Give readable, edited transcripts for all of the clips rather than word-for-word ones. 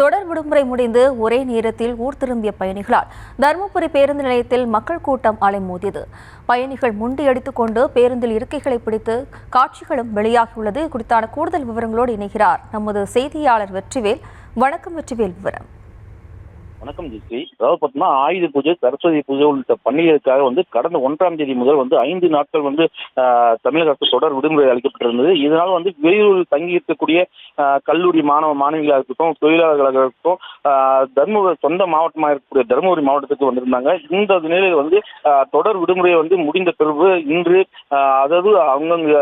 தொடர் விடுமுறை முடிந்து ஒரே நேரத்தில் ஊர் திரும்பிய பயணிகளால் தருமபுரி பேருந்து நிலையத்தில் மக்கள் கூட்டம் அலைமோதியது. பயணிகள் முண்டியடித்துக் கொண்டு பேருந்தில் இருக்கைகளை பிடித்து காட்சிகளும் வெளியாகியுள்ளது. குறித்தான கூடுதல் விவரங்களோடு இணைகிறார் நமது செய்தியாளர் வெற்றிவேல். வணக்கம் வெற்றிவேல், விவரம். வணக்கம் ஜிஸ்ரீ. அதாவது பார்த்தோம்னா ஆயுத பூஜை, சரஸ்வதி பூஜை உள்ளிட்ட பண்டிகைக்காக கடந்த 1ஆம் தேதி முதல் 5 நாட்கள் தமிழக அரசு தொடர் விடுமுறை அளிக்கப்பட்டிருந்தது. இதனால் வெளியூரில் தங்கி இருக்கக்கூடிய கல்லூரி மாணவிகளாக இருக்கட்டும், தொழிலாளர்களாக இருக்கட்டும், தர்மபுரி சொந்த மாவட்டமாக இருக்கக்கூடிய தருமபுரி மாவட்டத்துக்கு வந்திருந்தாங்க. இந்த நிலையில் தொடர் விடுமுறையை முடிந்த பிறகு இன்று அதாவது அவங்க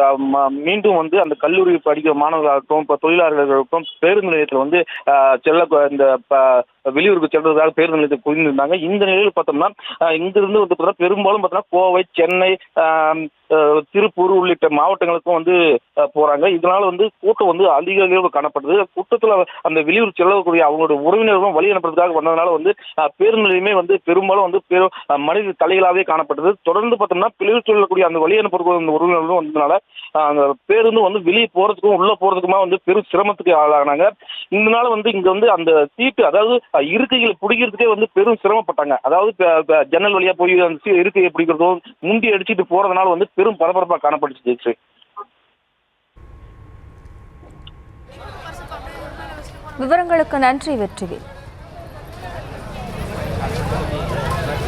மீண்டும் அந்த கல்லூரி படிக்கிற மாணவர்களாகட்டும், இப்போ தொழிலாளர்களாகட்டும் பேருந்து நிலையத்தில் செல்ல இந்த வெளியூருக்கு செல்வதற்காக பேருந்து நிலையத்தை குவிந்திருந்தாங்க. இந்த நிலையில் பார்த்தோம்னா இங்கிருந்து பெரும்பாலும் கோவை, சென்னை, திருப்பூர் உள்ளிட்ட மாவட்டங்களுக்கும் போறாங்க. இதனால கூட்டம் அதிக அளவு காணப்படுது. கூட்டத்தில் அந்த வெளியூர் செல்லக்கூடிய அவங்களுடைய உறவினர்களும் வழி அனுப்புறதுக்காக வந்ததுனால பேருந்து நிலையமே பெரும்பாலும் மனித தலைகளாகவே காணப்பட்டது. தொடர்ந்து பார்த்தோம்னா வெளியூர் செல்லக்கூடிய அந்த வழி அனுப்புற உறவினர்களும் வந்ததுனால அந்த பேருந்து வெளியே போறதுக்கும் உள்ள போறதுக்குமா பெரும் சிரமத்துக்கு ஆளானாங்க. இதனால இங்க அந்த சீட்டு, அதாவது இருக்கைகளை பிடிக்கிறதுக்கே பெரும் சிரமப்பட்டாங்க. அதாவது ஜன்னல் வழியா போய் அந்த இருக்கையை பிடிக்கிறதும் முண்டி அடிச்சுட்டு போறதுனால பெரும் பரபரப்பா காணப்பட்டுச்சு. விவரங்களுக்கு நன்றி வெற்றிவேல்.